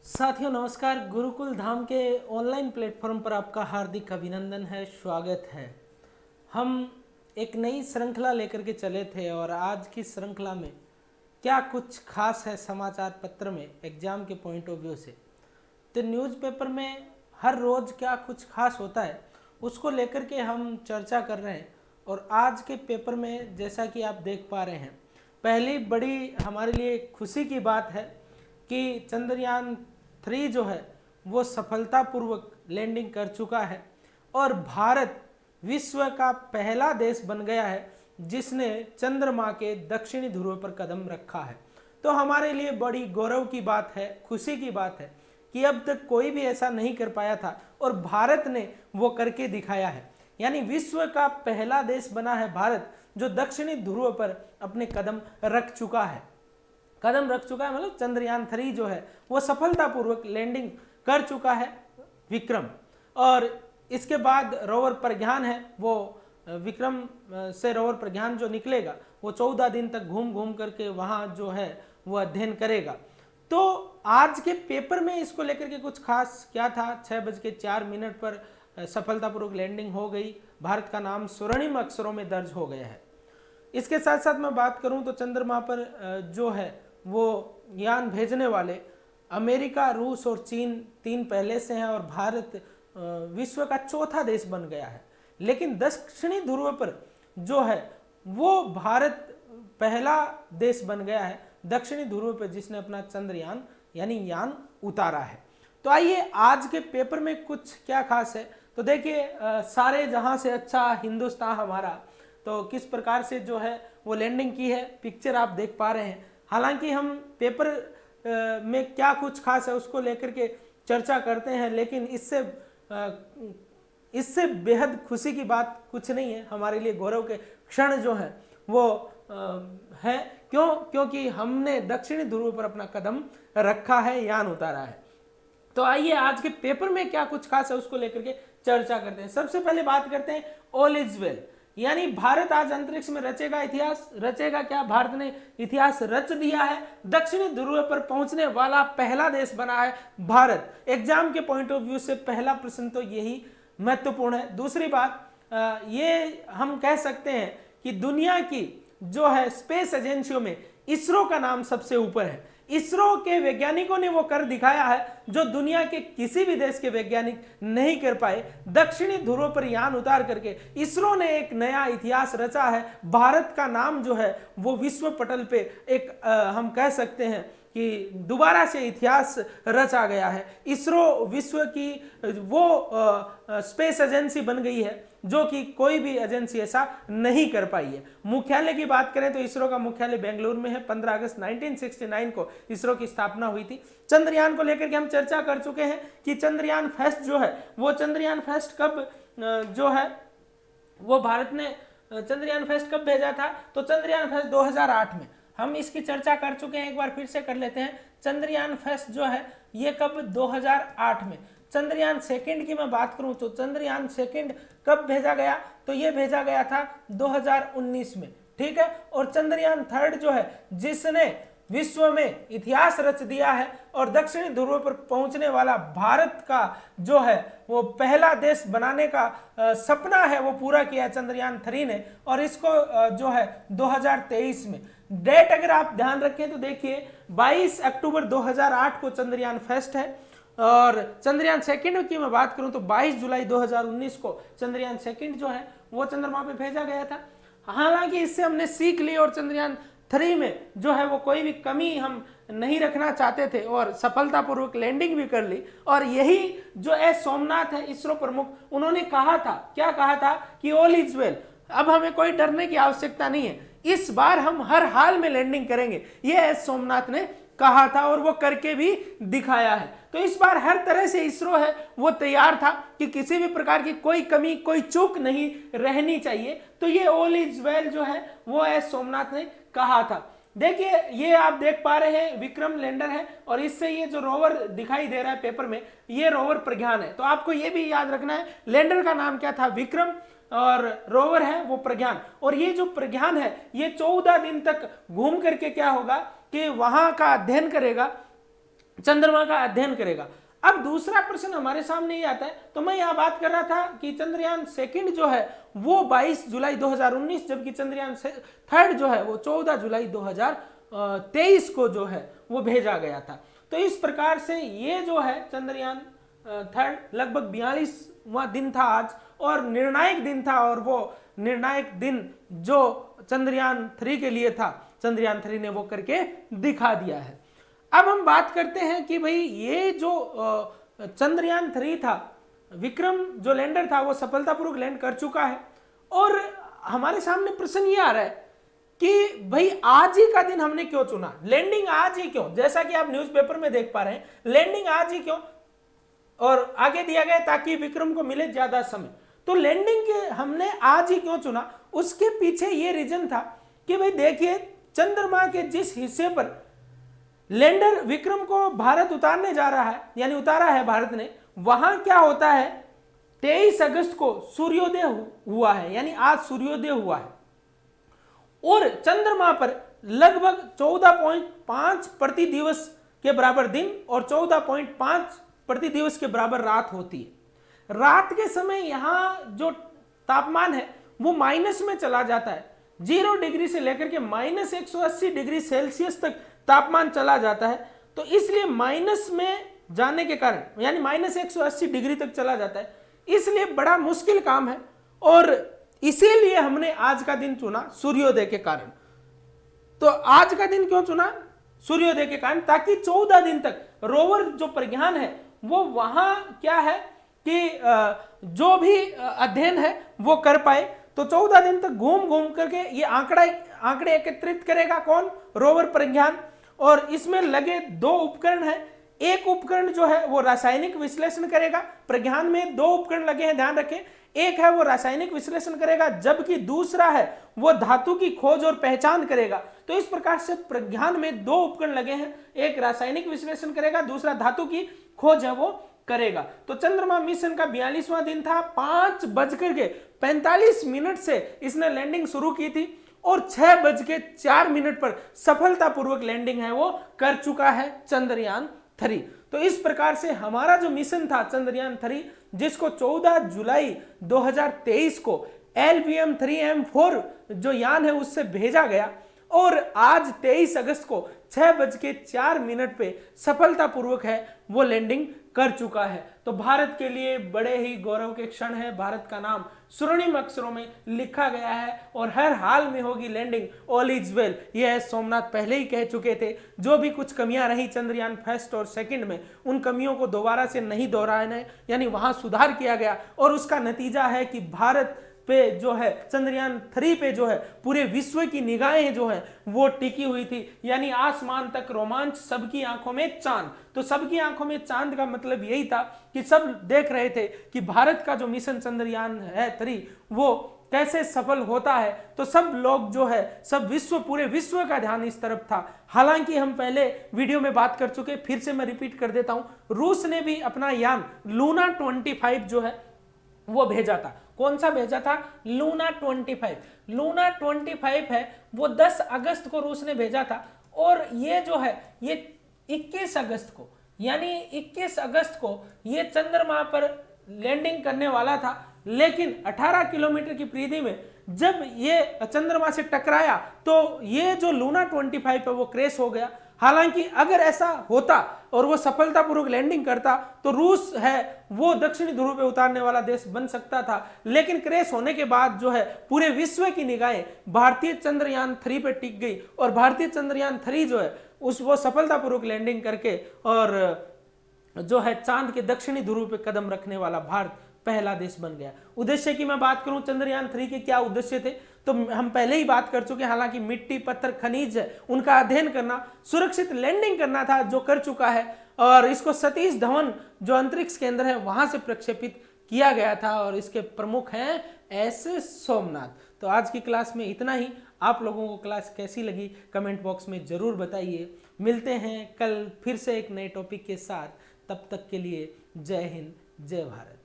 साथियों नमस्कार। गुरुकुल धाम के ऑनलाइन प्लेटफॉर्म पर आपका हार्दिक अभिनंदन है, स्वागत है। हम एक नई श्रृंखला लेकर के चले थे और आज की श्रृंखला में क्या कुछ खास है समाचार पत्र में एग्जाम के पॉइंट ऑफ व्यू से। तो न्यूज़पेपर में हर रोज़ क्या कुछ खास होता है उसको लेकर के हम चर्चा कर रहे हैं। और आज के पेपर में जैसा कि आप देख पा रहे हैं, पहली बड़ी हमारे लिए खुशी की बात है कि चंद्रयान 3 जो है वो सफलतापूर्वक लैंडिंग कर चुका है और भारत विश्व का पहला देश बन गया है जिसने चंद्रमा के दक्षिणी ध्रुव पर कदम रखा है। तो हमारे लिए बड़ी गौरव की बात है, खुशी की बात है कि अब तक कोई भी ऐसा नहीं कर पाया था और भारत ने वो करके दिखाया है। यानी विश्व का पहला देश बना है भारत जो दक्षिणी ध्रुव पर अपने कदम रख चुका है। मतलब चंद्रयान 3 जो है वो सफलतापूर्वक लैंडिंग कर चुका है विक्रम। और इसके बाद रोवर प्रज्ञान है, वो विक्रम से रोवर प्रज्ञान जो निकलेगा वो 14 दिन तक घूम घूम करके वहाँ जो है वो अध्ययन करेगा। तो आज के पेपर में इसको लेकर के कुछ खास क्या था, 6:04 पर सफलतापूर्वक लैंडिंग हो गई। भारत का नाम स्वर्णिम अक्षरों में दर्ज हो गया है। इसके साथ साथ मैं बात करूं तो चंद्रमा पर जो है वो यान भेजने वाले अमेरिका, रूस और चीन 3 पहले से हैं और भारत विश्व का चौथा देश बन गया है। लेकिन दक्षिणी ध्रुव पर जो है वो भारत पहला देश बन गया है दक्षिणी ध्रुव पर जिसने अपना चंद्रयान यानी यान उतारा है। तो आइए आज के पेपर में कुछ क्या खास है। तो देखिए सारे जहां से अच्छा हिंदुस्तान हमारा, तो किस प्रकार से जो है वो लैंडिंग की है पिक्चर आप देख पा रहे हैं। हालांकि हम पेपर में क्या कुछ खास है उसको लेकर के चर्चा करते हैं, लेकिन इससे बेहद खुशी की बात कुछ नहीं है। हमारे लिए गौरव के क्षण जो है वो है क्योंकि हमने दक्षिणी ध्रुव पर अपना कदम रखा है, यान उतारा है। तो आइए आज के पेपर में क्या कुछ खास है उसको लेकर के चर्चा करते हैं। सबसे पहले बात करते हैं ऑल इज वेल, यानी भारत आज अंतरिक्ष में रचेगा इतिहास। रचेगा क्या, भारत ने इतिहास रच दिया है। दक्षिणी ध्रुव पर पहुंचने वाला पहला देश बना है भारत। एग्जाम के पॉइंट ऑफ व्यू से पहला प्रश्न तो यही महत्वपूर्ण है। दूसरी बात ये हम कह सकते हैं कि दुनिया की जो है स्पेस एजेंसियों में इसरो का नाम सबसे ऊपर है। इसरो के वैज्ञानिकों ने वो कर दिखाया है जो दुनिया के किसी भी देश के वैज्ञानिक नहीं कर पाए। दक्षिणी ध्रुव पर यान उतार करके इसरो ने एक नया इतिहास रचा है। भारत का नाम जो है वो विश्व पटल पे एक हम कह सकते हैं कि दोबारा से इतिहास रचा गया है। इसरो विश्व की वो स्पेस एजेंसी बन गई है जो कि कोई भी एजेंसी ऐसा नहीं कर पाई है। मुख्यालय की बात करें तो इसरो का मुख्यालय बेंगलुरु में है। 15 अगस्त 1969 को इसरो की स्थापना हुई थी। चंद्रयान को लेकर के हम चर्चा कर चुके हैं कि चंद्रयान फर्स्ट जो है वो चंद्रयान फर्स्ट कब जो है वो भारत ने चंद्रयान फर्स्ट कब भेजा था, तो चंद्रयान फर्स्ट 2008 में। हम इसकी चर्चा कर चुके हैं, एक बार फिर से कर लेते हैं। चंद्रयान फर्स्ट जो है ये कब, 2008 में। चंद्रयान सेकंड की मैं बात करूं तो चंद्रयान सेकंड कब भेजा गया, तो ये भेजा गया था 2019 में, ठीक है। और चंद्रयान थर्ड जो है जिसने विश्व में इतिहास रच दिया है और दक्षिणी ध्रुव पर पहुंचने वाला भारत का जो है वो पहला देश बनाने का सपना है वो पूरा किया चंद्रयान 3 ने। और इसको जो है 2023 में डेट अगर आप ध्यान रखें तो देखिए 22 अक्टूबर 2008 को चंद्रयान फर्स्ट है। और चंद्रयान सेकंड की मैं बात करूं तो 22 जुलाई 2019 को चंद्रयान सेकंड जो है वो चंद्रमा पे भेजा गया था। हालांकि इससे हमने सीख ली और चंद्रयान 3 में जो है वो कोई भी कमी हम नहीं रखना चाहते थे और सफलतापूर्वक लैंडिंग भी कर ली। और यही जो एस सोमनाथ है इसरो प्रमुख, उन्होंने कहा था, क्या कहा था कि ऑल इज वेल, अब हमें कोई डरने की आवश्यकता नहीं है, इस बार हम हर हाल में लैंडिंग करेंगे, ये एस सोमनाथ ने कहा था और वो करके भी दिखाया है। तो इस बार हर तरह से इसरो है वो तैयार था कि किसी भी प्रकार की कोई कमी, कोई चूक नहीं रहनी चाहिए। तो ये ऑल इज वेल जो है वो एस सोमनाथ ने कहा था। देखिए ये आप देख पा रहे हैं विक्रम लैंडर है और इससे ये जो रोवर दिखाई दे रहा है पेपर में ये रोवर प्रज्ञान है। तो आपको ये भी याद रखना है लैंडर का नाम क्या था, विक्रम, और रोवर है वो प्रज्ञान। और ये जो प्रज्ञान है ये 14 दिन तक घूम करके क्या होगा कि वहां का अध्ययन करेगा चंद्रमा का अध्ययन करेगा। अब दूसरा प्रश्न हमारे सामने ये आता है, तो मैं यहाँ बात कर रहा था कि चंद्रयान सेकंड जो है वो 22 जुलाई 2019, जबकि चंद्रयान थर्ड जो है वो 14 जुलाई 2023 को जो है वो भेजा गया था। तो इस प्रकार से ये जो है चंद्रयान थर्ड लगभग 42वां दिन था आज, और निर्णायक दिन था, और वो निर्णायक दिन जो चंद्रयान 3 के लिए था, चंद्रयान 3 ने वो करके दिखा दिया है। अब हम बात करते हैं कि भाई ये जो चंद्रयान 3 था, विक्रम जो लैंडर था वो सफलतापूर्वक लैंड कर चुका है, और हमारे सामने प्रश्न ये आ रहा है कि भाई आज ही का दिन हमने क्यों चुना, लैंडिंग आज ही क्यों, जैसा कि आप न्यूज़पेपर में देख पा रहे हैं, लैंडिंग आज ही क्यों, और आगे दिया गया ताकि विक्रम को मिले ज्यादा समय। तो लैंडिंग के हमने आज ही क्यों चुना, उसके पीछे ये रीजन था कि भाई देखिए चंद्रमा के जिस हिस्से पर लैंडर विक्रम को भारत उतारने जा रहा है, यानी उतारा है भारत ने, वहां क्या होता है 23 अगस्त को सूर्योदय हुआ है, यानी आज सूर्योदय हुआ है, और चंद्रमा पर लगभग 14.5 प्रति दिवस के बराबर दिन और 14.5 प्रति दिवस के बराबर रात होती है। रात के समय यहां जो तापमान है वो माइनस में चला जाता है, 0 डिग्री से लेकर के -180 डिग्री सेल्सियस तक तापमान चला जाता है। तो इसलिए माइनस में जाने के कारण, यानी -180 डिग्री तक चला जाता है, इसलिए बड़ा मुश्किल काम है, और इसीलिए हमने आज का दिन चुना सूर्योदय के कारण। तो आज का दिन क्यों चुना, सूर्योदय के कारण, ताकि 14 दिन तक रोवर जो प्रज्ञान है वो वहां क्या है कि जो भी अध्ययन है वो कर पाए। तो 14 दिन तक घूम घूम करके ये आंकड़े एकत्रित करेगा कौन, रोवर प्रज्ञान, और इसमें लगे 2 उपकरण हैं। एक उपकरण जो है वो रासायनिक विश्लेषण करेगा, प्रज्ञान में 2 उपकरण लगे हैं, ध्यान रखें, एक है वो रासायनिक विश्लेषण करेगा, जबकि दूसरा है वो धातु की खोज और पहचान करेगा। तो इस प्रकार से प्रज्ञान में 2 उपकरण लगे हैं, एक रासायनिक विश्लेषण करेगा, दूसरा धातु की खोज है वो करेगा। तो चंद्रमा मिशन का 42वां दिन था, 5:45 से इसने लैंडिंग शुरू की थी, और 6:04 पर सफलतापूर्वक लैंडिंग है वो कर चुका है चंद्रयान 3। तो इस प्रकार से हमारा जो मिशन था चंद्रयान 3, जिसको 14 जुलाई 2023 को LVM-3M4 जो यान है उससे भेजा गया, और आज 23 अगस्त को 6:04 पे सफलतापूर्वक है वो लैंडिंग कर चुका है। तो भारत के लिए बड़े ही गौरव के क्षण है, भारत का नाम स्वर्णिम अक्षरों में लिखा गया है, और हर हाल में होगी लैंडिंग, ऑल इज वेल, यह सोमनाथ पहले ही कह चुके थे। जो भी कुछ कमियां रही चंद्रयान फर्स्ट और सेकंड में, उन कमियों को दोबारा से नहीं दोहराना है, यानी वहां सुधार किया गया, और उसका नतीजा है कि भारत पे जो है चंद्रयान 3 पे जो है पूरे विश्व की निगाहें जो है वो टिकी हुई थी, यानी आसमान तक रोमांच, सबकी आंखों में चांद। तो सबकी आंखों में चांद का मतलब यही था कि सब देख रहे थे कि भारत का जो मिशन चंद्रयान है 3 वो कैसे सफल होता है। तो सब लोग जो है, सब विश्व, पूरे विश्व का ध्यान इस तरफ था। हालांकि हम पहले वीडियो में बात कर चुके, फिर से मैं रिपीट कर देता हूं, रूस ने भी अपना यान लूना 25 जो है वो भेजा था। कौन सा भेजा था, लूना 25। लूना 25 है वो 10 अगस्त को रूस ने भेजा था, और ये जो है ये 21 अगस्त को, यानी 21 अगस्त को ये चंद्रमा पर लैंडिंग करने वाला था, लेकिन 18 किलोमीटर की परिधि में जब ये चंद्रमा से टकराया तो ये जो लूना 25 है वो क्रैश हो गया। हालांकि अगर ऐसा होता और वो सफलतापूर्वक लैंडिंग करता तो रूस है वो दक्षिणी ध्रुव पे उतारने वाला देश बन सकता था, लेकिन क्रैश होने के बाद जो है पूरे विश्व की निगाहें भारतीय चंद्रयान 3 पे टिक गई, और भारतीय चंद्रयान 3 जो है वो सफलतापूर्वक लैंडिंग करके और जो है चांद के दक्षिणी ध्रुव पे कदम रखने वाला भारत पहला देश बन गया। उद्देश्य की मैं बात करूं चंद्रयान 3 के क्या उद्देश्य थे, तो हम पहले ही बात कर चुके हैं। हालांकि मिट्टी, पत्थर, खनिज है उनका अध्ययन करना, सुरक्षित लैंडिंग करना था जो कर चुका है, और इसको सतीश धवन जो अंतरिक्ष केंद्र है वहां से प्रक्षेपित किया गया था, और इसके प्रमुख हैं एस सोमनाथ। तो आज की क्लास में इतना ही। आप लोगों को क्लास कैसी लगी कमेंट बॉक्स में जरूर बताइए। मिलते हैं कल फिर से एक नए टॉपिक के साथ, तब तक के लिए जय हिंद, जय भारत।